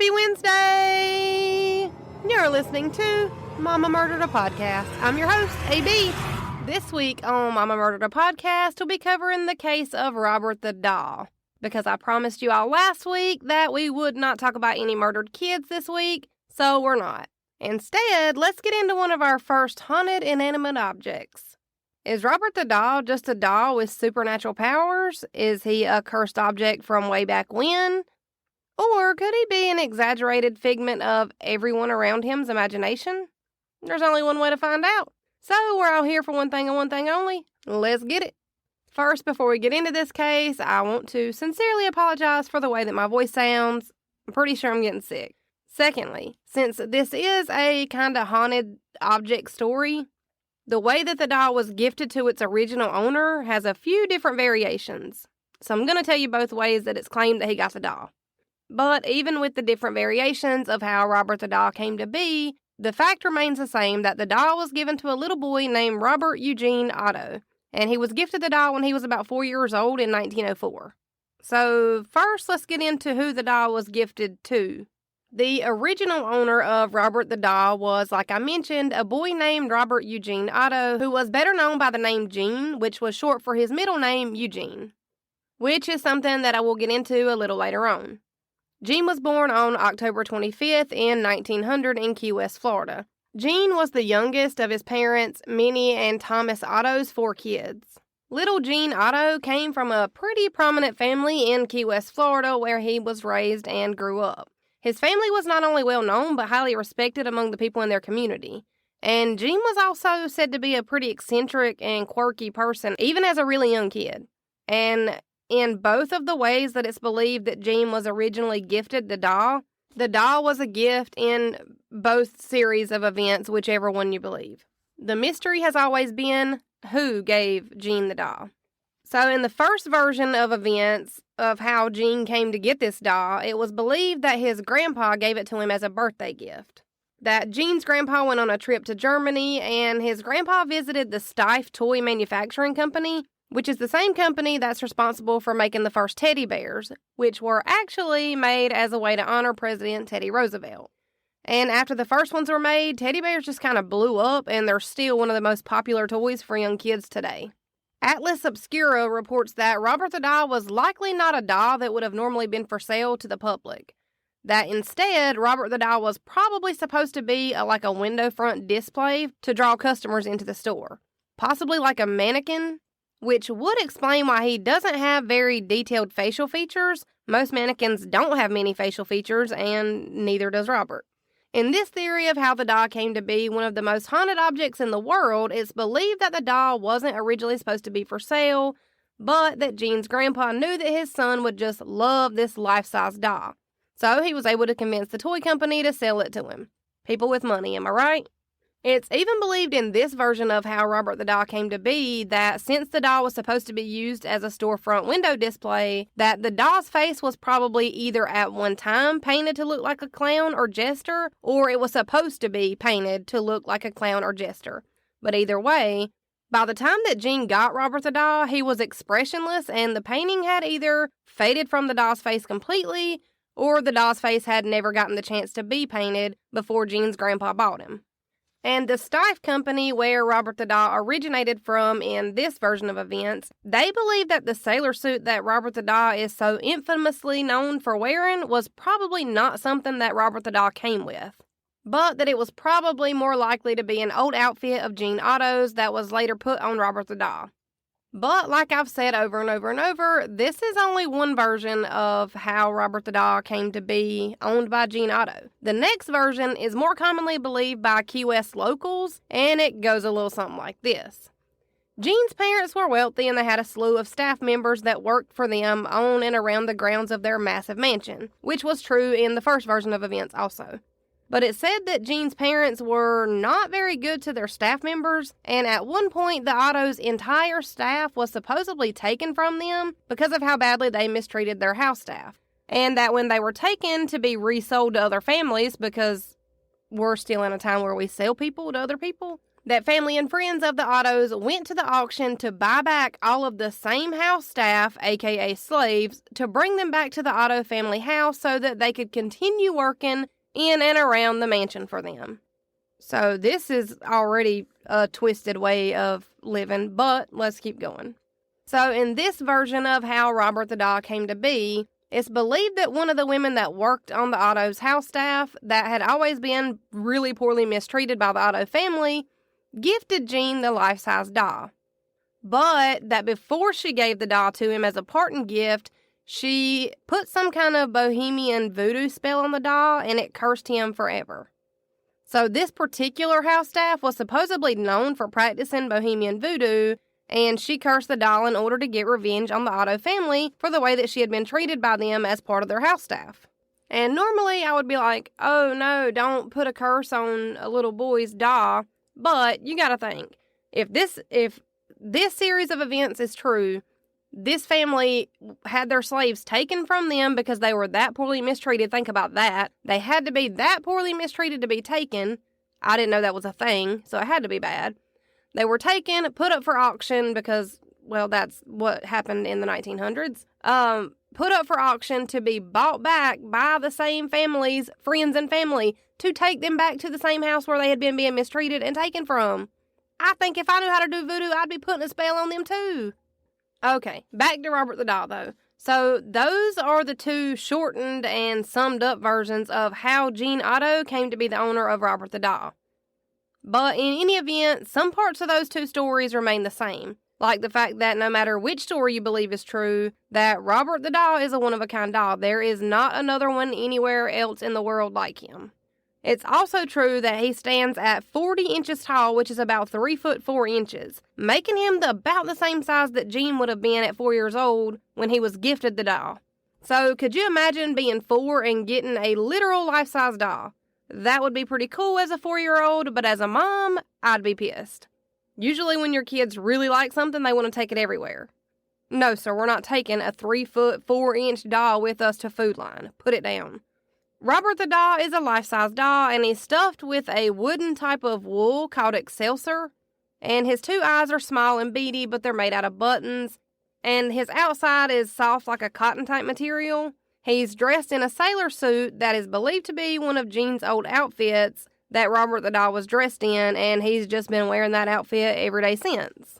Happy Wednesday! You're listening to Momma Murdered a Podcast. I'm your host, AB. This week on Momma Murdered a Podcast, we'll be covering the case of Robert the Doll. Because I promised you all last week that we would not talk about any murdered kids this week, so we're not. Instead, let's get into one of our first haunted inanimate objects. Is Robert the Doll just a doll with supernatural powers? Is he a cursed object from way back when? Or could he be an exaggerated figment of everyone around him's imagination? There's only one way to find out. So we're all here for one thing and one thing only. Let's get it. First, before we get into this case, I want to sincerely apologize for the way that my voice sounds. I'm pretty sure I'm getting sick. Secondly, since this is a kind of haunted object story, the way that the doll was gifted to its original owner has a few different variations. So I'm going to tell you both ways that it's claimed that he got the doll. But even with the different variations of how Robert the Doll came to be, the fact remains the same that the doll was given to a little boy named Robert Eugene Otto, and he was gifted the doll when he was about 4 years old in 1904. So first, let's get into who the doll was gifted to. The original owner of Robert the Doll was, like I mentioned, a boy named Robert Eugene Otto, who was better known by the name Gene, which was short for his middle name, Eugene, which is something that I will get into a little later on. Gene was born on October 25th in 1900 in Key West, Florida. Gene was the youngest of his parents, Minnie and Thomas Otto's 4 kids. Little Gene Otto came from a pretty prominent family in Key West, Florida, where he was raised and grew up. His family was not only well known, but highly respected among the people in their community. And Gene was also said to be a pretty eccentric and quirky person, even as a really young kid. And in both of the ways that it's believed that Gene was originally gifted the doll was a gift in both series of events, whichever one you believe. The mystery has always been who gave Gene the doll. So in the first version of events of how Gene came to get this doll, it was believed that his grandpa gave it to him as a birthday gift. That Gene's grandpa went on a trip to Germany, and his grandpa visited the Steiff Toy Manufacturing Company, which is the same company that's responsible for making the first teddy bears, which were actually made as a way to honor President Teddy Roosevelt. And after the first ones were made, teddy bears just kind of blew up, and they're still one of the most popular toys for young kids today. Atlas Obscura reports that Robert the Doll was likely not a doll that would have normally been for sale to the public. That instead, Robert the Doll was probably supposed to be like a window front display to draw customers into the store. Possibly like a mannequin, which would explain why he doesn't have very detailed facial features. Most mannequins don't have many facial features, and neither does Robert. In this theory of how the doll came to be one of the most haunted objects in the world, it's believed that the doll wasn't originally supposed to be for sale, but that Gene's grandpa knew that his son would just love this life-size doll. So he was able to convince the toy company to sell it to him. People with money, am I right? It's even believed in this version of how Robert the Doll came to be that since the doll was supposed to be used as a storefront window display, that the doll's face was probably either at one time painted to look like a clown or jester, or it was supposed to be painted to look like a clown or jester. But either way, by the time that Gene got Robert the Doll, he was expressionless, and the painting had either faded from the doll's face completely, or the doll's face had never gotten the chance to be painted before Gene's grandpa bought him. And the Steiff company, where Robert the Doll originated from in this version of events, they believe that the sailor suit that Robert the Doll is so infamously known for wearing was probably not something that Robert the Doll came with, but that it was probably more likely to be an old outfit of Gene Otto's that was later put on Robert the Doll. But like I've said over and over and over, this is only one version of how Robert the Doll came to be owned by Gene Otto. The next version is more commonly believed by Key West locals, and it goes a little something like this. Gene's parents were wealthy, and they had a slew of staff members that worked for them on and around the grounds of their massive mansion, which was true in the first version of events also. But it said that Gene's parents were not very good to their staff members, and at one point the Otto's entire staff was supposedly taken from them because of how badly they mistreated their house staff. And that when they were taken to be resold to other families, because we're still in a time where we sell people to other people, that family and friends of the Ottos went to the auction to buy back all of the same house staff, aka slaves, to bring them back to the Otto family house so that they could continue working in and around the mansion for them. So this is already a twisted way of living, but let's keep going. So in this version of how Robert the Doll came to be, it's believed that one of the women that worked on the Otto's house staff that had always been really poorly mistreated by the Otto family gifted Gene the life-size doll. But that before she gave the doll to him as a parting gift, she put some kind of bohemian voodoo spell on the doll and it cursed him forever. So this particular house staff was supposedly known for practicing bohemian voodoo, and she cursed the doll in order to get revenge on the Otto family for the way that she had been treated by them as part of their house staff. And normally I would be like, oh no, don't put a curse on a little boy's doll. But you gotta think, if this series of events is true, this family had their slaves taken from them because they were that poorly mistreated. Think about that. They had to be that poorly mistreated to be taken. I didn't know that was a thing, so it had to be bad. They were taken, put up for auction because, well, that's what happened in the 1900s. Put up for auction to be bought back by the same family's friends and family to take them back to the same house where they had been being mistreated and taken from. I think if I knew how to do voodoo, I'd be putting a spell on them too. Okay, back to Robert the Doll, though. So those are the two shortened and summed up versions of how Gene Otto came to be the owner of Robert the Doll. But in any event, some parts of those two stories remain the same. Like the fact that no matter which story you believe is true, that Robert the Doll is a one-of-a-kind doll. There is not another one anywhere else in the world like him. It's also true that he stands at 40 inches tall, which is about 3 foot 4 inches, making him about the same size that Gene would have been at 4 years old when he was gifted the doll. So could you imagine being 4 and getting a literal life-size doll? That would be pretty cool as a 4-year-old, but as a mom, I'd be pissed. Usually when your kids really like something, they want to take it everywhere. No, sir, we're not taking a 3 foot 4 inch doll with us to Food Line. Put it down. Robert the Doll is a life-size doll, and he's stuffed with a wooden type of wool called excelsior, and his 2 eyes are small and beady, but they're made out of buttons, and his outside is soft like a cotton-type material. He's dressed in a sailor suit that is believed to be one of Gene's old outfits that Robert the Doll was dressed in, and he's just been wearing that outfit every day since.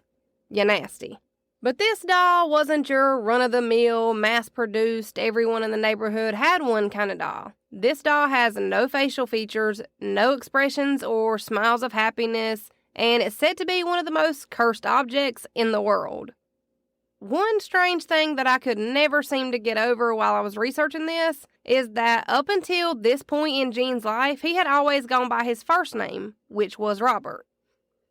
You nasty. But this doll wasn't your run-of-the-mill, mass-produced, everyone in the neighborhood had one kind of doll. This doll has no facial features, no expressions or smiles of happiness, and it's said to be one of the most cursed objects in the world. One strange thing that I could never seem to get over while I was researching this is that up until this point in Gene's life, he had always gone by his first name, which was Robert.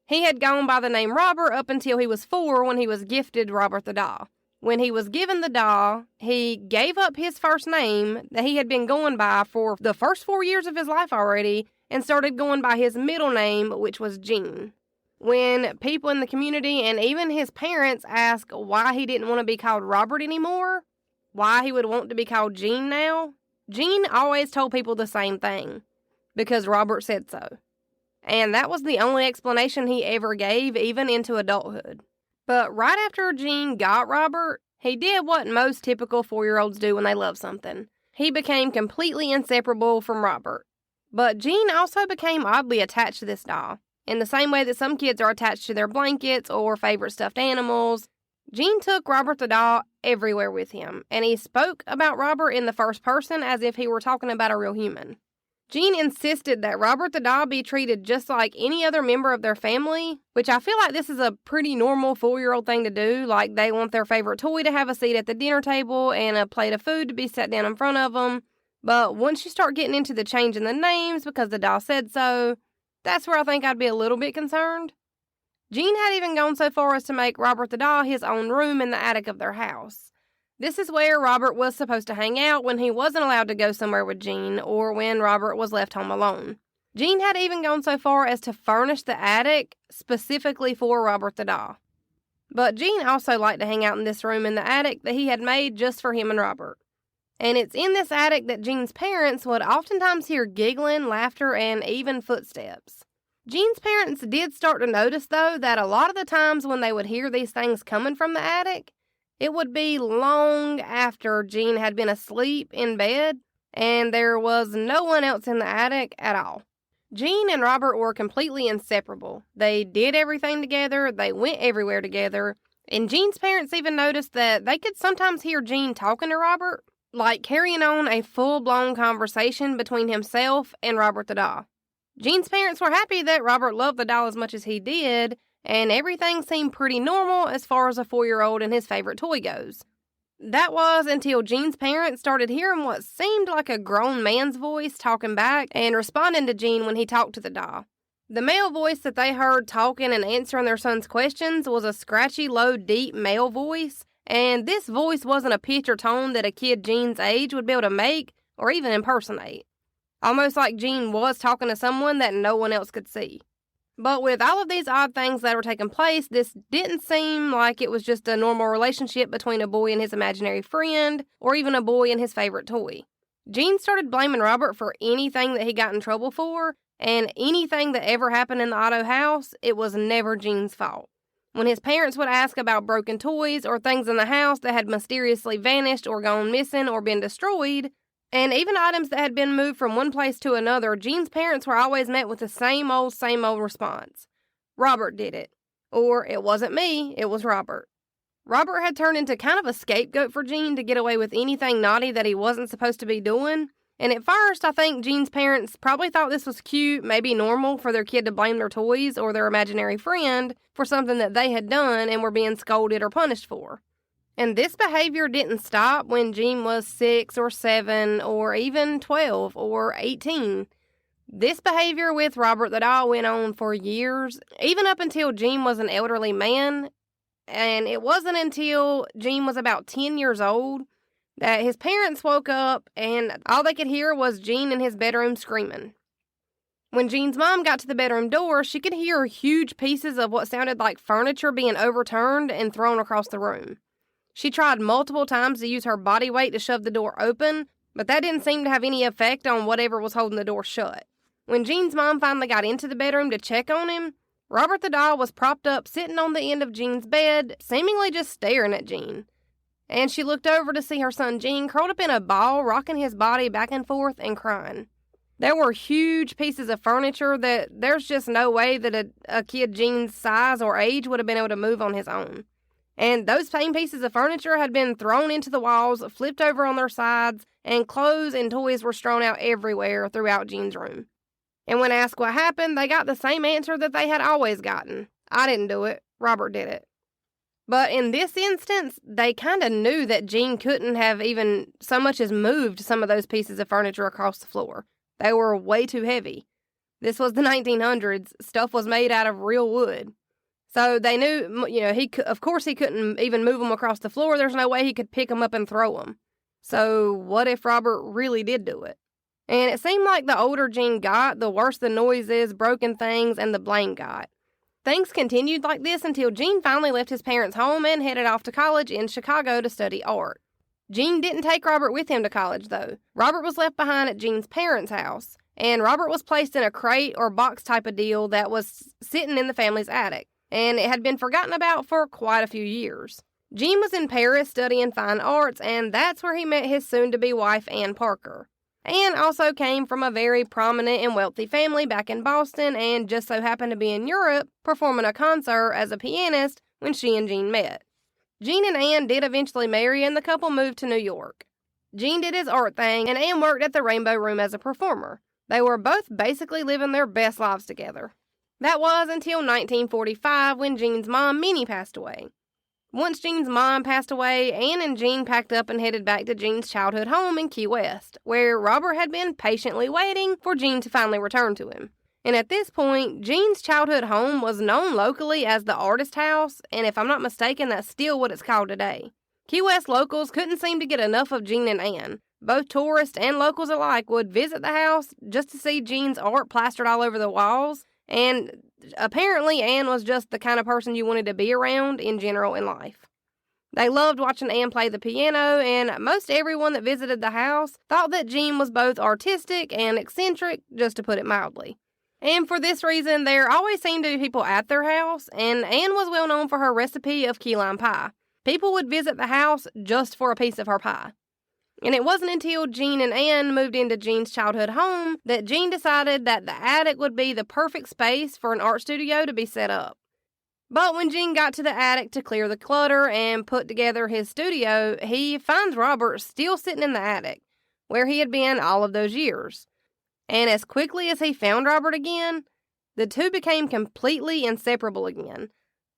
He had gone by the name Robert up until he was 4 when he was gifted Robert the Doll. When he was given the doll, he gave up his first name that he had been going by for the first 4 years of his life already and started going by his middle name, which was Gene. When people in the community and even his parents asked why he didn't want to be called Robert anymore, why he would want to be called Gene now, Gene always told people the same thing, because Robert said so. And that was the only explanation he ever gave, even into adulthood. But right after Gene got Robert, he did what most typical 4-year-olds do when they love something. He became completely inseparable from Robert. But Gene also became oddly attached to this doll. In the same way that some kids are attached to their blankets or favorite stuffed animals, Gene took Robert the doll everywhere with him, and he spoke about Robert in the first person as if he were talking about a real human. Gene insisted that Robert the doll be treated just like any other member of their family, which I feel like this is a pretty normal 4-year-old thing to do. Like, they want their favorite toy to have a seat at the dinner table and a plate of food to be set down in front of them. But once you start getting into the changing the names because the doll said so, that's where I think I'd be a little bit concerned. Gene had even gone so far as to make Robert the doll his own room in the attic of their house. This is where Robert was supposed to hang out when he wasn't allowed to go somewhere with Gene or when Robert was left home alone. Gene had even gone so far as to furnish the attic specifically for Robert the doll. But Gene also liked to hang out in this room in the attic that he had made just for him and Robert. And it's in this attic that Gene's parents would oftentimes hear giggling, laughter, and even footsteps. Jean's parents did start to notice, though, that a lot of the times when they would hear these things coming from the attic, it would be long after Jean had been asleep in bed, and there was no one else in the attic at all. Jean and Robert were completely inseparable. They did everything together, they went everywhere together, and Jean's parents even noticed that they could sometimes hear Jean talking to Robert, like carrying on a full-blown conversation between himself and Robert the doll. Jean's parents were happy that Robert loved the doll as much as he did, and everything seemed pretty normal as far as a 4-year-old and his favorite toy goes. That was until Jean's parents started hearing what seemed like a grown man's voice talking back and responding to Jean when he talked to the doll. The male voice that they heard talking and answering their son's questions was a scratchy, low, deep male voice, and this voice wasn't a pitch or tone that a kid Jean's age would be able to make or even impersonate. Almost like Jean was talking to someone that no one else could see. But with all of these odd things that were taking place, this didn't seem like it was just a normal relationship between a boy and his imaginary friend, or even a boy and his favorite toy. Jean started blaming Robert for anything that he got in trouble for, and anything that ever happened in the Otto house, it was never Jean's fault. When his parents would ask about broken toys or things in the house that had mysteriously vanished or gone missing or been destroyed, and even items that had been moved from one place to another, Jean's parents were always met with the same old response. Robert did it. Or, it wasn't me, it was Robert. Robert had turned into kind of a scapegoat for Jean to get away with anything naughty that he wasn't supposed to be doing. And at first, I think Jean's parents probably thought this was cute, maybe normal for their kid to blame their toys or their imaginary friend for something that they had done and were being scolded or punished for. And this behavior didn't stop when Jean was 6 or 7 or even 12 or 18. This behavior with Robert the doll went on for years, even up until Jean was an elderly man. And it wasn't until Jean was about 10 years old that his parents woke up and all they could hear was Jean in his bedroom screaming. When Jean's mom got to the bedroom door, she could hear huge pieces of what sounded like furniture being overturned and thrown across the room. She tried multiple times to use her body weight to shove the door open, but that didn't seem to have any effect on whatever was holding the door shut. When Jean's mom finally got into the bedroom to check on him, Robert the doll was propped up sitting on the end of Jean's bed, seemingly just staring at Jean. And she looked over to see her son Jean curled up in a ball, rocking his body back and forth and crying. There were huge pieces of furniture that there's just no way that a kid Jean's size or age would have been able to move on his own. And those same pieces of furniture had been thrown into the walls, flipped over on their sides, and clothes and toys were strewn out everywhere throughout Jean's room. And when asked what happened, they got the same answer that they had always gotten. I didn't do it. Robert did it. But in this instance, they kind of knew that Jean couldn't have even so much as moved some of those pieces of furniture across the floor. They were way too heavy. This was the 1900s. Stuff was made out of real wood. So they knew, of course he couldn't even move them across the floor. There's no way he could pick them up and throw them. So what if Robert really did do it? And it seemed like the older Jean got, the worse the noises, broken things, and the blame got. Things continued like this until Jean finally left his parents' home and headed off to college in Chicago to study art. Jean didn't take Robert with him to college, though. Robert was left behind at Jean's parents' house, and Robert was placed in a crate or box type of deal that was sitting in the family's attic, and it had been forgotten about for quite a few years. Jean was in Paris studying fine arts, and that's where he met his soon-to-be wife, Ann Parker. Ann also came from a very prominent and wealthy family back in Boston and just so happened to be in Europe performing a concert as a pianist when she and Jean met. Jean and Ann did eventually marry, and the couple moved to New York. Jean did his art thing, and Ann worked at the Rainbow Room as a performer. They were both basically living their best lives together. That was until 1945 when Jean's mom, Minnie, passed away. Once Jean's mom passed away, Ann and Jean packed up and headed back to Jean's childhood home in Key West, where Robert had been patiently waiting for Jean to finally return to him. And at this point, Jean's childhood home was known locally as the Artist House, and if I'm not mistaken, that's still what it's called today. Key West locals couldn't seem to get enough of Jean and Ann. Both tourists and locals alike would visit the house just to see Jean's art plastered all over the walls, and apparently Ann was just the kind of person you wanted to be around in general in life. They loved watching Ann play the piano, and most everyone that visited the house thought that Jean was both artistic and eccentric, just to put it mildly. And for this reason, there always seemed to be people at their house, and Anne was well known for her recipe of key lime pie. People would visit the house just for a piece of her pie. And it wasn't until Jean and Anne moved into Jean's childhood home that Jean decided that the attic would be the perfect space for an art studio to be set up. But when Jean got to the attic to clear the clutter and put together his studio, he finds Robert still sitting in the attic, where he had been all of those years. And as quickly as he found Robert again, the two became completely inseparable again,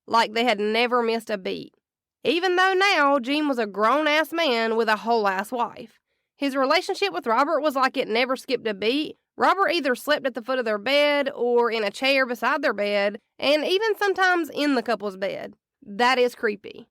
like they had never missed a beat. Even though now Jean was a grown-ass man with a whole-ass wife. His relationship with Robert was like it never skipped a beat. Robert either slept at the foot of their bed or in a chair beside their bed, and even sometimes in the couple's bed. That is creepy.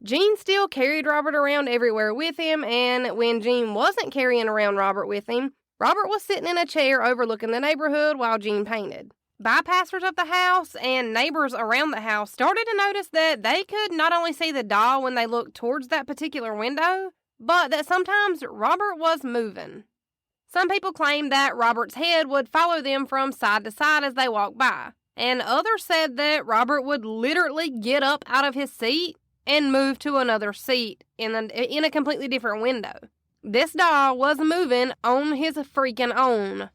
Jean still carried Robert around everywhere with him, and when Jean wasn't carrying around Robert with him, Robert was sitting in a chair overlooking the neighborhood while Jean painted. Bypassers of the house and neighbors around the house started to notice that they could not only see the doll when they looked towards that particular window, but that sometimes Robert was moving. Some people claimed that Robert's head would follow them from side to side as they walked by, and others said that Robert would literally get up out of his seat and move to another seat in a completely different window. This doll was moving on his freaking own.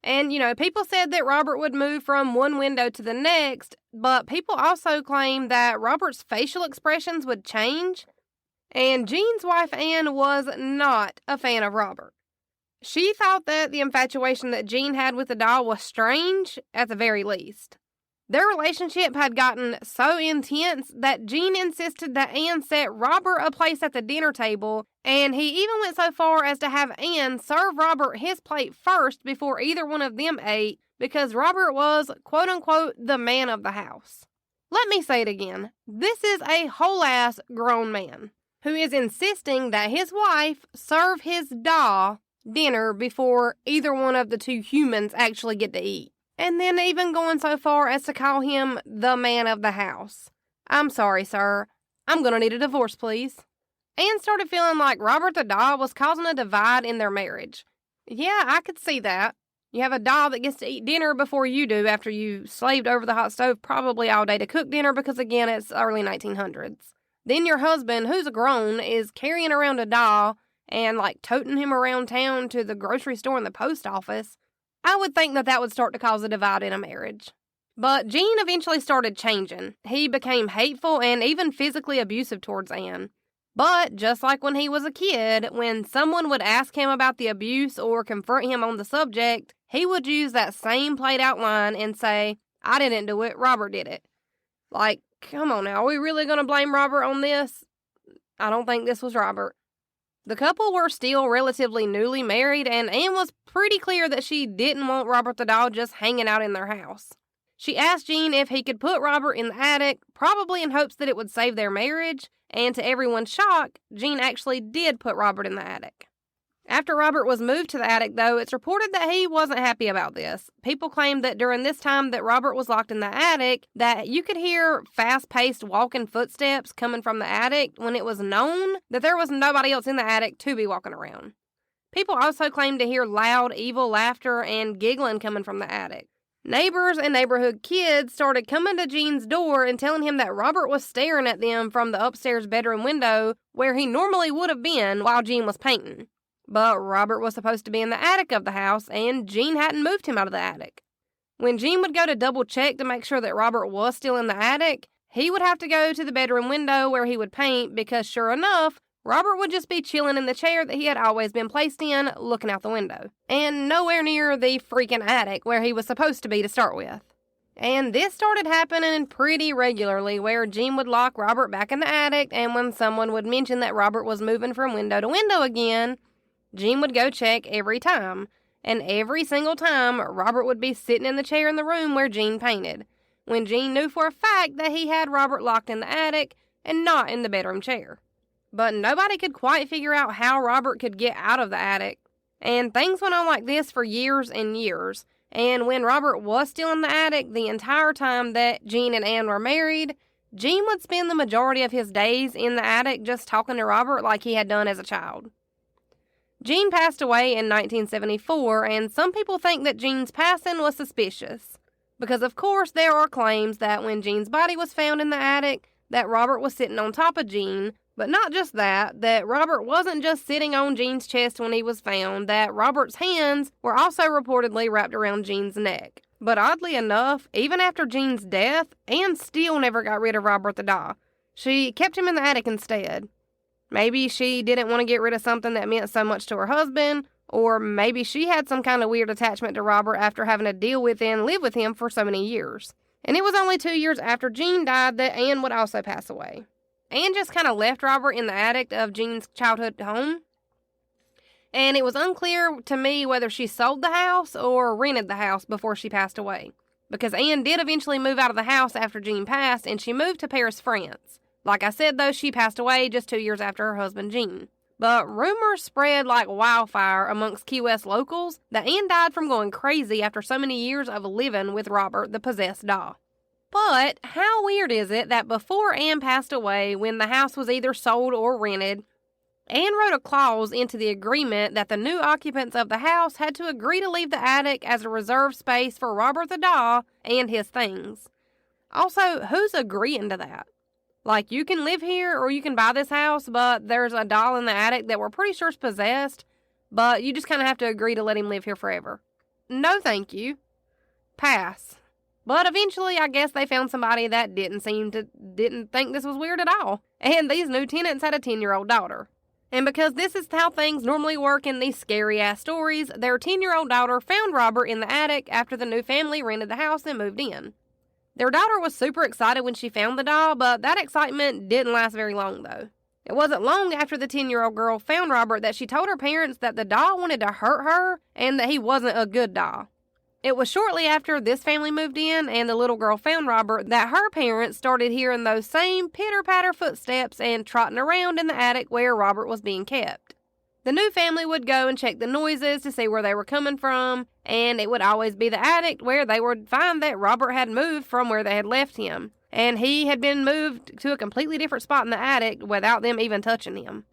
And, people said that Robert would move from one window to the next, but people also claimed that Robert's facial expressions would change. And Jean's wife, Anne, was not a fan of Robert. She thought that the infatuation that Jean had with the doll was strange, at the very least. Their relationship had gotten so intense that Jean insisted that Anne set Robert a place at the dinner table, and he even went so far as to have Anne serve Robert his plate first before either one of them ate, because Robert was, quote-unquote, the man of the house. Let me say it again. This is a whole-ass grown man who is insisting that his wife serve his doll dinner before either one of the two humans actually get to eat. And then even going so far as to call him the man of the house. I'm sorry, sir. I'm gonna need a divorce, please. Anne started feeling like Robert the doll was causing a divide in their marriage. Yeah, I could see that. You have a doll that gets to eat dinner before you do after you slaved over the hot stove probably all day to cook dinner because, again, it's early 1900s. Then your husband, who's grown, is carrying around a doll and, toting him around town to the grocery store and the post office. I would think that would start to cause a divide in a marriage. But Jean eventually started changing. He became hateful and even physically abusive towards Anne. But just like when he was a kid, when someone would ask him about the abuse or confront him on the subject, he would use that same played-out line and say, "I didn't do it, Robert did it." Come on now, are we really going to blame Robert on this? I don't think this was Robert. The couple were still relatively newly married, and Anne was pretty clear that she didn't want Robert the doll just hanging out in their house. She asked Jean if he could put Robert in the attic, probably in hopes that it would save their marriage, and to everyone's shock, Jean actually did put Robert in the attic. After Robert was moved to the attic, though, it's reported that he wasn't happy about this. People claimed that during this time that Robert was locked in the attic, that you could hear fast-paced walking footsteps coming from the attic when it was known that there was nobody else in the attic to be walking around. People also claimed to hear loud, evil laughter and giggling coming from the attic. Neighbors and neighborhood kids started coming to Jean's door and telling him that Robert was staring at them from the upstairs bedroom window where he normally would have been while Jean was painting. But Robert was supposed to be in the attic of the house, and Jean hadn't moved him out of the attic. When Jean would go to double check to make sure that Robert was still in the attic, he would have to go to the bedroom window where he would paint because, sure enough, Robert would just be chilling in the chair that he had always been placed in, looking out the window. And nowhere near the freaking attic where he was supposed to be to start with. And this started happening pretty regularly, where Jean would lock Robert back in the attic, and when someone would mention that Robert was moving from window to window again, Jean would go check every time, and every single time, Robert would be sitting in the chair in the room where Jean painted, when Jean knew for a fact that he had Robert locked in the attic and not in the bedroom chair. But nobody could quite figure out how Robert could get out of the attic, and things went on like this for years and years, and when Robert was still in the attic the entire time that Jean and Anne were married, Jean would spend the majority of his days in the attic just talking to Robert like he had done as a child. Jean passed away in 1974, and some people think that Jean's passing was suspicious. Because, of course, there are claims that when Jean's body was found in the attic, that Robert was sitting on top of Jean, but not just that Robert wasn't just sitting on Jean's chest when he was found, that Robert's hands were also reportedly wrapped around Jean's neck. But oddly enough, even after Jean's death, Anne still never got rid of Robert the doll. She kept him in the attic instead. Maybe she didn't want to get rid of something that meant so much to her husband, or maybe she had some kind of weird attachment to Robert after having to deal with and live with him for so many years. And it was only 2 years after Jean died that Anne would also pass away. Anne just kind of left Robert in the attic of Jean's childhood home. And it was unclear to me whether she sold the house or rented the house before she passed away. Because Anne did eventually move out of the house after Jean passed, and she moved to Paris, France. Like I said, though, she passed away just 2 years after her husband, Jean. But rumors spread like wildfire amongst Key West locals that Anne died from going crazy after so many years of living with Robert, the possessed doll. But how weird is it that before Anne passed away, when the house was either sold or rented, Anne wrote a clause into the agreement that the new occupants of the house had to agree to leave the attic as a reserved space for Robert the doll and his things. Also, who's agreeing to that? Like, you can live here or you can buy this house, but there's a doll in the attic that we're pretty sure is possessed, but you just kind of have to agree to let him live here forever. No, thank you. Pass. But eventually, I guess they found somebody that didn't think this was weird at all. And these new tenants had a 10-year-old daughter. And because this is how things normally work in these scary-ass stories, their 10-year-old daughter found Robert in the attic after the new family rented the house and moved in. Their daughter was super excited when she found the doll, but that excitement didn't last very long, though. It wasn't long after the 10-year-old girl found Robert that she told her parents that the doll wanted to hurt her and that he wasn't a good doll. It was shortly after this family moved in and the little girl found Robert that her parents started hearing those same pitter-patter footsteps and trotting around in the attic where Robert was being kept. The new family would go and check the noises to see where they were coming from, and it would always be the attic where they would find that Robert had moved from where they had left him, and he had been moved to a completely different spot in the attic without them even touching him.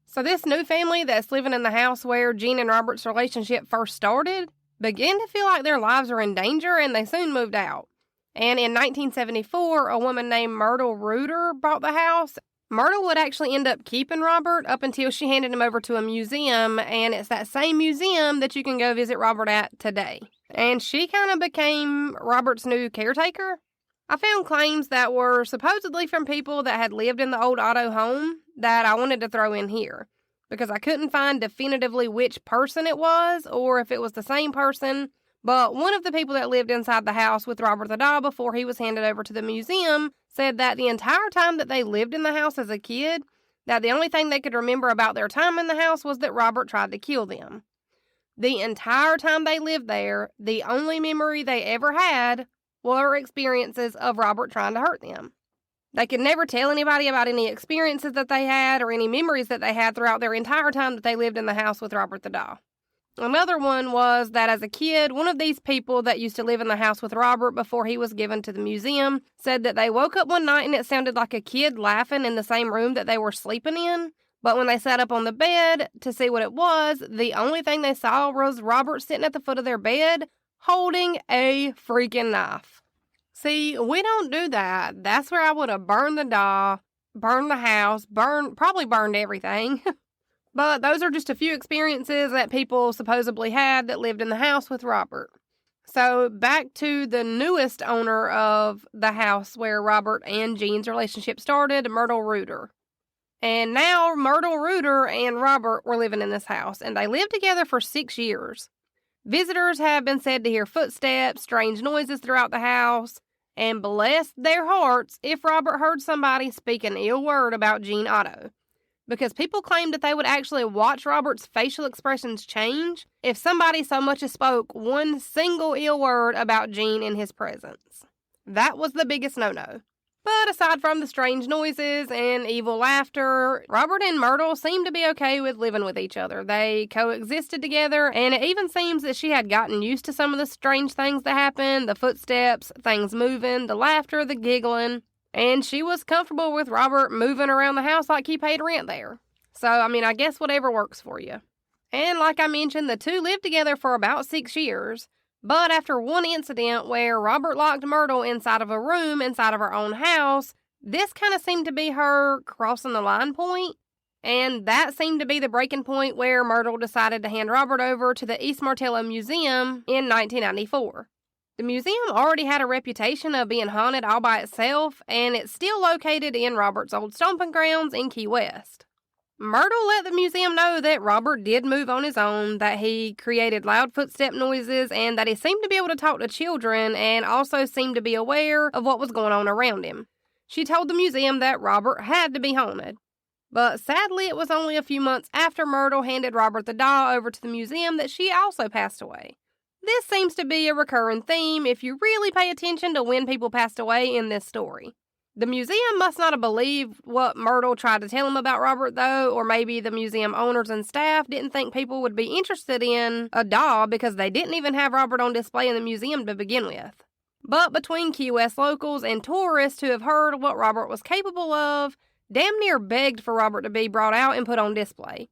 So this new family that's living in the house where Jean and Robert's relationship first started began to feel like their lives were in danger, and they soon moved out. And in 1974, a woman named Myrtle Reuter bought the house. Myrtle would actually end up keeping Robert up until she handed him over to a museum, and it's that same museum that you can go visit Robert at today. And she kind of became Robert's new caretaker. I found claims that were supposedly from people that had lived in the old auto home that I wanted to throw in here, because I couldn't find definitively which person it was or if it was the same person. But one of the people that lived inside the house with Robert the doll before he was handed over to the museum said that the entire time that they lived in the house as a kid, that the only thing they could remember about their time in the house was that Robert tried to kill them. The entire time they lived there, the only memory they ever had were experiences of Robert trying to hurt them. They could never tell anybody about any experiences that they had or any memories that they had throughout their entire time that they lived in the house with Robert the doll. Another one was that as a kid, one of these people that used to live in the house with Robert before he was given to the museum said that they woke up one night and it sounded like a kid laughing in the same room that they were sleeping in. But when they sat up on the bed to see what it was, the only thing they saw was Robert sitting at the foot of their bed holding a freaking knife. See, we don't do that. That's where I would have burned the doll, burned the house, probably burned everything. But those are just a few experiences that people supposedly had that lived in the house with Robert. So back to the newest owner of the house where Robert and Jean's relationship started, Myrtle Reuter. And now Myrtle Reuter and Robert were living in this house, and they lived together for 6 years. Visitors have been said to hear footsteps, strange noises throughout the house, and bless their hearts if Robert heard somebody speak an ill word about Jean Otto. Because people claimed that they would actually watch Robert's facial expressions change if somebody so much as spoke one single ill word about Jean in his presence. That was the biggest no-no. But aside from the strange noises and evil laughter, Robert and Myrtle seemed to be okay with living with each other. They coexisted together, and it even seems that she had gotten used to some of the strange things that happened, the footsteps, things moving, the laughter, the giggling. And she was comfortable with Robert moving around the house like he paid rent there. So, I guess whatever works for you. And like I mentioned, the two lived together for about 6 years. But after one incident where Robert locked Myrtle inside of a room inside of her own house, this kind of seemed to be her crossing the line point. And that seemed to be the breaking point where Myrtle decided to hand Robert over to the East Martello Museum in 1994. The museum already had a reputation of being haunted all by itself, and it's still located in Robert's old stomping grounds in Key West. Myrtle let the museum know that Robert did move on his own, that he created loud footstep noises, and that he seemed to be able to talk to children and also seemed to be aware of what was going on around him. She told the museum that Robert had to be haunted. But sadly, it was only a few months after Myrtle handed Robert the doll over to the museum that she also passed away. This seems to be a recurring theme if you really pay attention to when people passed away in this story. The museum must not have believed what Myrtle tried to tell him about Robert, though, or maybe the museum owners and staff didn't think people would be interested in a doll because they didn't even have Robert on display in the museum to begin with. But between Key West locals and tourists who have heard what Robert was capable of, damn near begged for Robert to be brought out and put on display.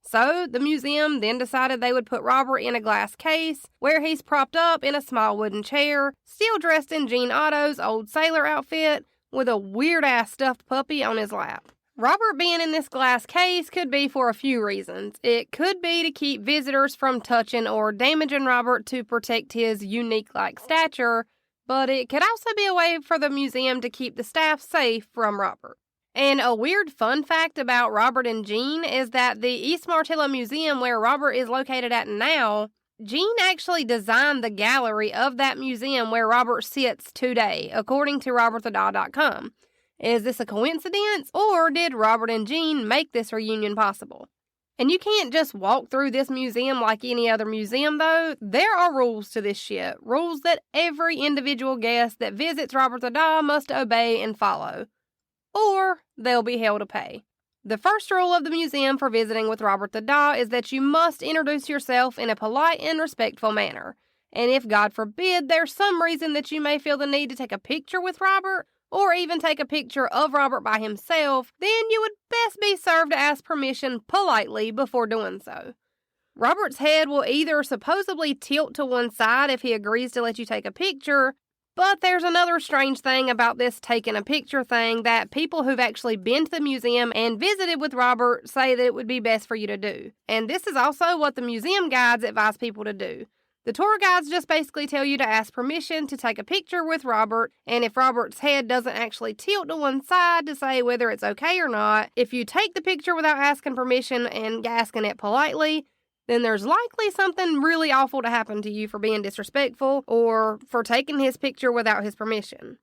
So, the museum then decided they would put Robert in a glass case, where he's propped up in a small wooden chair, still dressed in Gene Otto's old sailor outfit, with a weird-ass stuffed puppy on his lap. Robert being in this glass case could be for a few reasons. It could be to keep visitors from touching or damaging Robert to protect his unique-like stature, but it could also be a way for the museum to keep the staff safe from Robert. And a weird fun fact about Robert and Gene is that the East Martello Museum, where Robert is located at now, Gene actually designed the gallery of that museum where Robert sits today, according to RobertTheDoll.com. Is this a coincidence, or did Robert and Gene make this reunion possible? And you can't just walk through this museum like any other museum, though. There are rules to this shit. Rules that every individual guest that visits Robert the Doll must obey and follow, or they'll be held to pay. The first rule of the museum for visiting with Robert the Doll is that you must introduce yourself in a polite and respectful manner. And if, God forbid, there's some reason that you may feel the need to take a picture with Robert, or even take a picture of Robert by himself, then you would best be served to ask permission politely before doing so. Robert's head will either supposedly tilt to one side if he agrees to let you take a picture, but there's another strange thing about this taking a picture thing that people who've actually been to the museum and visited with Robert say that it would be best for you to do. And this is also what the museum guides advise people to do. The tour guides just basically tell you to ask permission to take a picture with Robert, and if Robert's head doesn't actually tilt to one side to say whether it's okay or not, if you take the picture without asking permission and asking it politely, then there's likely something really awful to happen to you for being disrespectful or for taking his picture without his permission.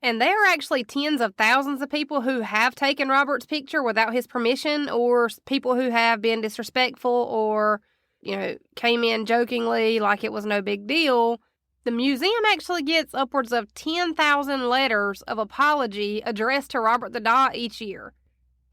And there are actually tens of thousands of people who have taken Robert's picture without his permission, or people who have been disrespectful or, came in jokingly like it was no big deal. The museum actually gets upwards of 10,000 letters of apology addressed to Robert the Doll each year.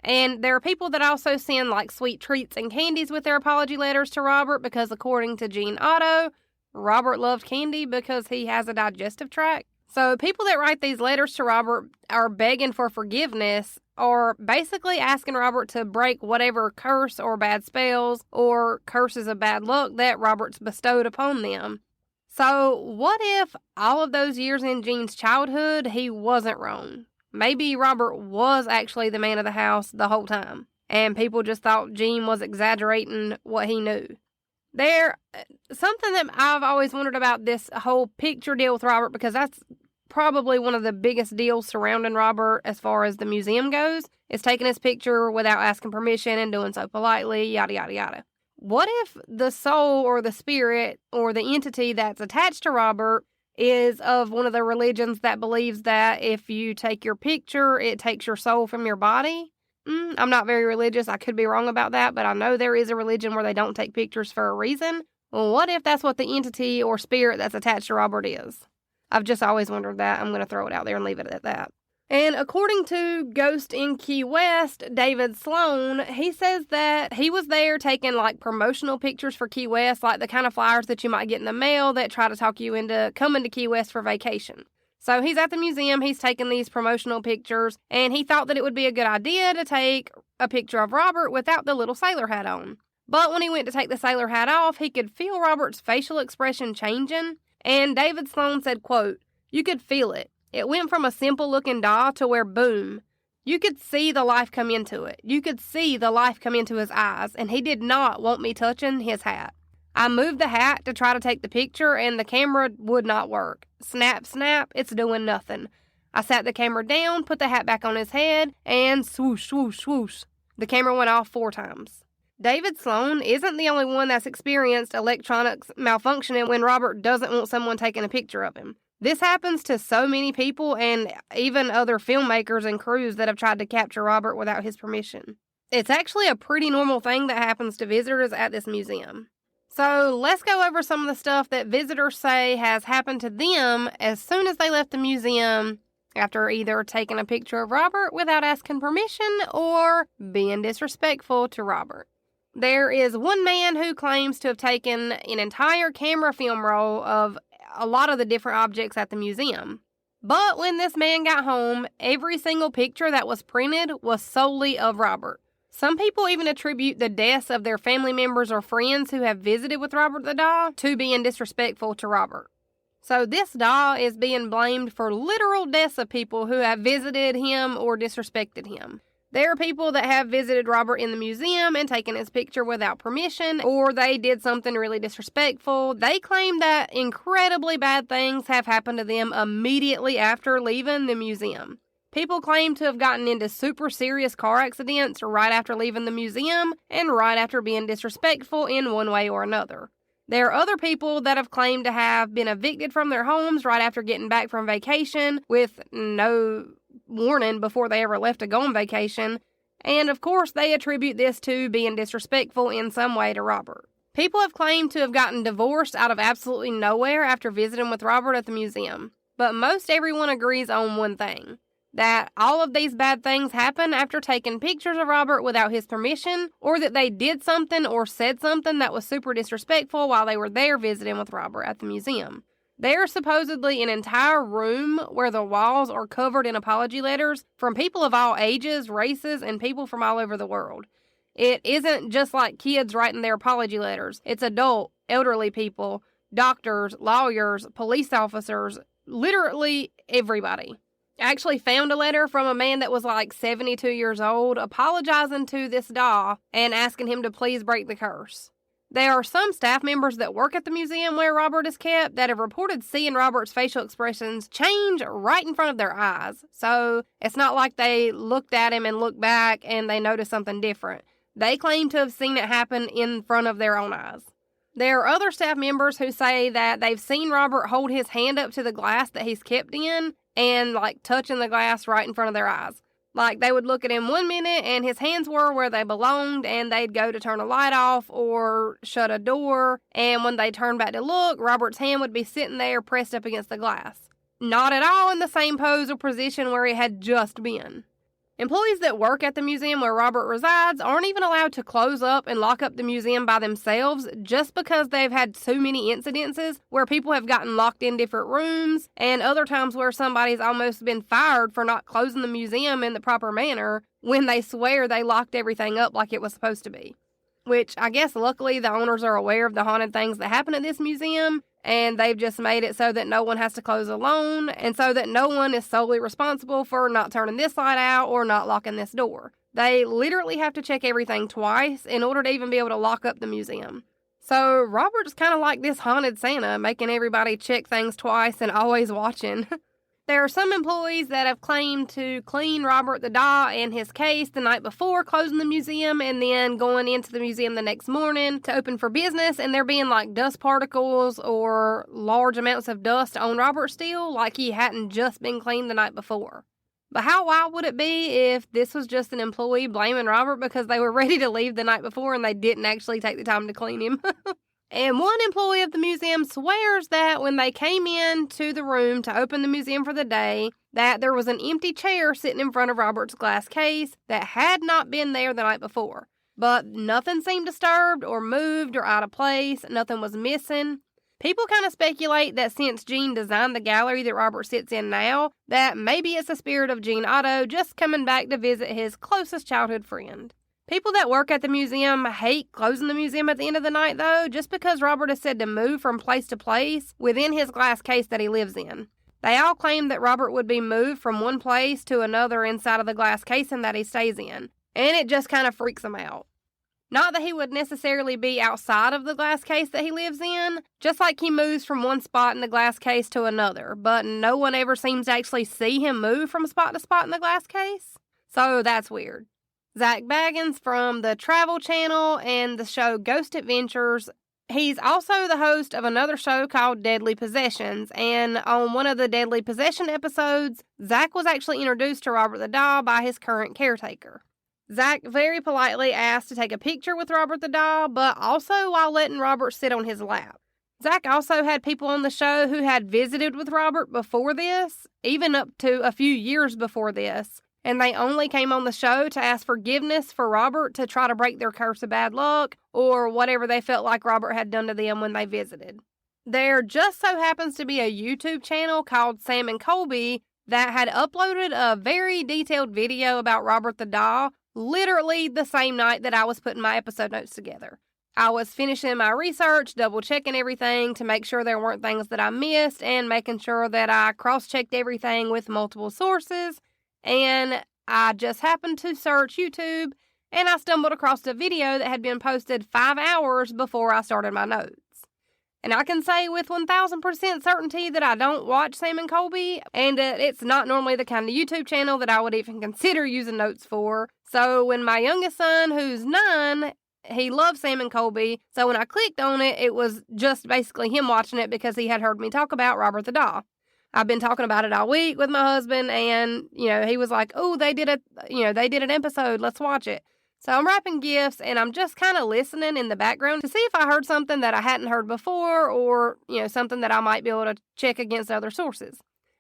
And there are people that also send sweet treats and candies with their apology letters to Robert because, according to Gene Otto, Robert loved candy because he has a digestive tract. So people that write these letters to Robert are begging for forgiveness, or basically asking Robert to break whatever curse or bad spells or curses of bad luck that Robert's bestowed upon them. So what if all of those years in Gene's childhood he wasn't wrong? Maybe Robert was actually the man of the house the whole time, and people just thought Gene was exaggerating what he knew. Something that I've always wondered about this whole picture deal with Robert, because that's probably one of the biggest deals surrounding Robert as far as the museum goes, is taking his picture without asking permission and doing so politely, yada, yada, yada. What if the soul or the spirit or the entity that's attached to Robert is of one of the religions that believes that if you take your picture, it takes your soul from your body? I'm not very religious. I could be wrong about that, but I know there is a religion where they don't take pictures for a reason. Well, what if that's what the entity or spirit that's attached to Robert is? I've just always wondered that. I'm going to throw it out there and leave it at that. And according to Ghost in Key West, David Sloan, he says that he was there taking promotional pictures for Key West, like the kind of flyers that you might get in the mail that try to talk you into coming to Key West for vacation. So he's at the museum, he's taking these promotional pictures, and he thought that it would be a good idea to take a picture of Robert without the little sailor hat on. But when he went to take the sailor hat off, he could feel Robert's facial expression changing. And David Sloan said, quote, "You could feel it. It went from a simple-looking doll to where, boom, you could see the life come into it. You could see the life come into his eyes, and he did not want me touching his hat. I moved the hat to try to take the picture, and the camera would not work. Snap, snap, it's doing nothing. I sat the camera down, put the hat back on his head, and swoosh, swoosh, swoosh. The camera went off 4 times. David Sloan isn't the only one that's experienced electronics malfunctioning when Robert doesn't want someone taking a picture of him. This happens to so many people and even other filmmakers and crews that have tried to capture Robert without his permission. It's actually a pretty normal thing that happens to visitors at this museum. So let's go over some of the stuff that visitors say has happened to them as soon as they left the museum after either taking a picture of Robert without asking permission or being disrespectful to Robert. There is one man who claims to have taken an entire camera film roll of a lot of the different objects at the museum. But when this man got home, every single picture that was printed was solely of Robert. Some people even attribute the deaths of their family members or friends who have visited with Robert the doll to being disrespectful to Robert. So this doll is being blamed for literal deaths of people who have visited him or disrespected him. There are people that have visited Robert in the museum and taken his picture without permission, or they did something really disrespectful. They claim that incredibly bad things have happened to them immediately after leaving the museum. People claim to have gotten into super serious car accidents right after leaving the museum and right after being disrespectful in one way or another. There are other people that have claimed to have been evicted from their homes right after getting back from vacation with no warning before they ever left to go on vacation, and of course they attribute this to being disrespectful in some way to Robert. People have claimed to have gotten divorced out of absolutely nowhere after visiting with Robert at the museum, but most everyone agrees on one thing, that all of these bad things happen after taking pictures of Robert without his permission, or that they did something or said something that was super disrespectful while they were there visiting with Robert at the museum. There's supposedly an entire room where the walls are covered in apology letters from people of all ages, races, and people from all over the world. It isn't just like kids writing their apology letters. It's adult, elderly people, doctors, lawyers, police officers, literally everybody. I actually found a letter from a man that was like 72 years old apologizing to this doll and asking him to please break the curse. There are some staff members that work at the museum where Robert is kept that have reported seeing Robert's facial expressions change right in front of their eyes. So it's not like they looked at him and looked back and they noticed something different. They claim to have seen it happen in front of their own eyes. There are other staff members who say that they've seen Robert hold his hand up to the glass that he's kept in and like touching the glass right in front of their eyes. Like, they would look at him 1 minute and his hands were where they belonged and they'd go to turn a light off or shut a door. And when they turned back to look, Robert's hand would be sitting there pressed up against the glass. Not at all in the same pose or position where he had just been. Employees that work at the museum where Robert resides aren't even allowed to close up and lock up the museum by themselves just because they've had too many incidences where people have gotten locked in different rooms and other times where somebody's almost been fired for not closing the museum in the proper manner when they swear they locked everything up like it was supposed to be. Which I guess luckily the owners are aware of the haunted things that happen at this museum, and they've just made it so that no one has to close alone and so that no one is solely responsible for not turning this light out or not locking this door. They literally have to check everything twice in order to even be able to lock up the museum. So Robert's kind of like this haunted Santa, making everybody check things twice and always watching. There are some employees that have claimed to clean Robert the doll and his case the night before closing the museum and then going into the museum the next morning to open for business, and there being like dust particles or large amounts of dust on Robert still, like he hadn't just been cleaned the night before. But how wild would it be if this was just an employee blaming Robert because they were ready to leave the night before and they didn't actually take the time to clean him? And one employee of the museum swears that when they came into the room to open the museum for the day, that there was an empty chair sitting in front of Robert's glass case that had not been there the night before. But nothing seemed disturbed or moved or out of place. Nothing was missing. People kind of speculate that since Gene designed the gallery that Robert sits in now, that maybe it's the spirit of Gene Otto just coming back to visit his closest childhood friend. People that work at the museum hate closing the museum at the end of the night, though, just because Robert is said to move from place to place within his glass case that he lives in. They all claim that Robert would be moved from one place to another inside of the glass casing that he stays in, and it just kind of freaks them out. Not that he would necessarily be outside of the glass case that he lives in, just like he moves from one spot in the glass case to another, but no one ever seems to actually see him move from spot to spot in the glass case. So that's weird. Zach Baggins from the Travel Channel and the show Ghost Adventures. He's also the host of another show called Deadly Possessions, and on one of the Deadly Possession episodes, Zach was actually introduced to Robert the Doll by his current caretaker. Zach very politely asked to take a picture with Robert the Doll, but also while letting Robert sit on his lap. Zach also had people on the show who had visited with Robert before this, even up to a few years before this, and they only came on the show to ask forgiveness for Robert to try to break their curse of bad luck or whatever they felt like Robert had done to them when they visited. There just so happens to be a YouTube channel called Sam and Colby that had uploaded a very detailed video about Robert the Doll literally the same night that I was putting my episode notes together. I was finishing my research, double-checking everything to make sure there weren't things that I missed, and making sure that I cross-checked everything with multiple sources, and I just happened to search YouTube, and I stumbled across a video that had been posted 5 hours before I started my notes. And I can say with 1,000% certainty that I don't watch Sam and Colby, and that it's not normally the kind of YouTube channel that I would even consider using notes for. So when my youngest son, who's 9, he loves Sam and Colby, so when I clicked on it, it was just basically him watching it because he had heard me talk about Robert the Doll. I've been talking about it all week with my husband, and, he was like, oh, they did an episode, let's watch it. So I'm wrapping gifts, and I'm just kind of listening in the background to see if I heard something that I hadn't heard before or, something that I might be able to check against other sources.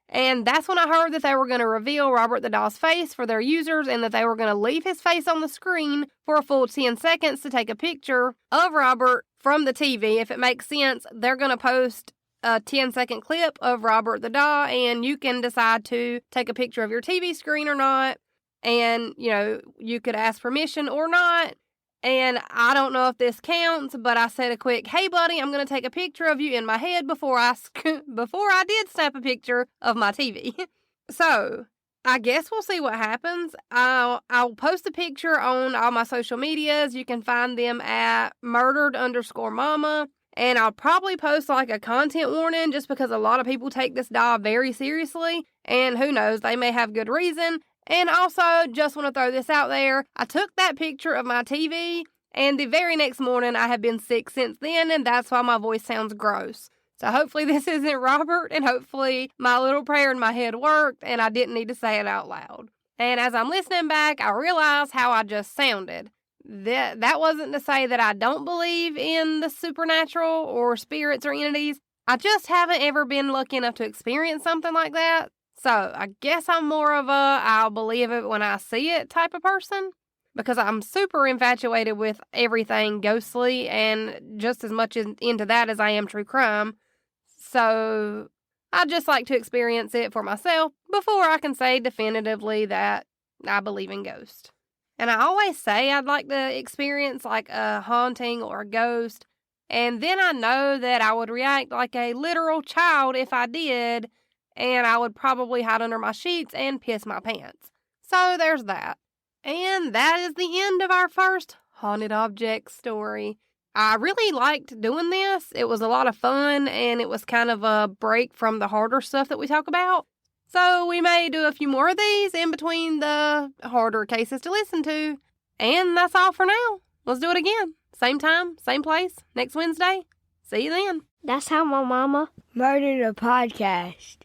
And that's when I heard that they were going to reveal Robert the Doll's face for their users and that they were going to leave his face on the screen for a full 10 seconds to take a picture of Robert from the TV. If it makes sense, they're going to post a 10-second clip of Robert the Doll, and you can decide to take a picture of your TV screen or not. And, you could ask permission or not. And I don't know if this counts, but I said a quick, hey, buddy, I'm going to take a picture of you in my head before I did snap a picture of my TV. So I guess we'll see what happens. I'll post a picture on all my social medias. You can find them at murdered_momma. And I'll probably post like a content warning just because a lot of people take this doll very seriously. And who knows, they may have good reason. And also, just want to throw this out there, I took that picture of my TV, and the very next morning I have been sick since then, and that's why my voice sounds gross. So hopefully this isn't Robert, and hopefully my little prayer in my head worked, and I didn't need to say it out loud. And as I'm listening back, I realized how I just sounded. That wasn't to say that I don't believe in the supernatural or spirits or entities. I just haven't ever been lucky enough to experience something like that. So I guess I'm more of a I'll believe it when I see it type of person, because I'm super infatuated with everything ghostly and just as much into that as I am true crime. So I just like to experience it for myself before I can say definitively that I believe in ghosts. And I always say I'd like to experience like a haunting or a ghost, and then I know that I would react like a literal child if I did. And I would probably hide under my sheets and piss my pants. So there's that. And that is the end of our first haunted object story. I really liked doing this. It was a lot of fun, and it was kind of a break from the harder stuff that we talk about. So we may do a few more of these in between the harder cases to listen to. And that's all for now. Let's do it again. Same time, same place, next Wednesday. See you then. That's how my mama murdered a podcast.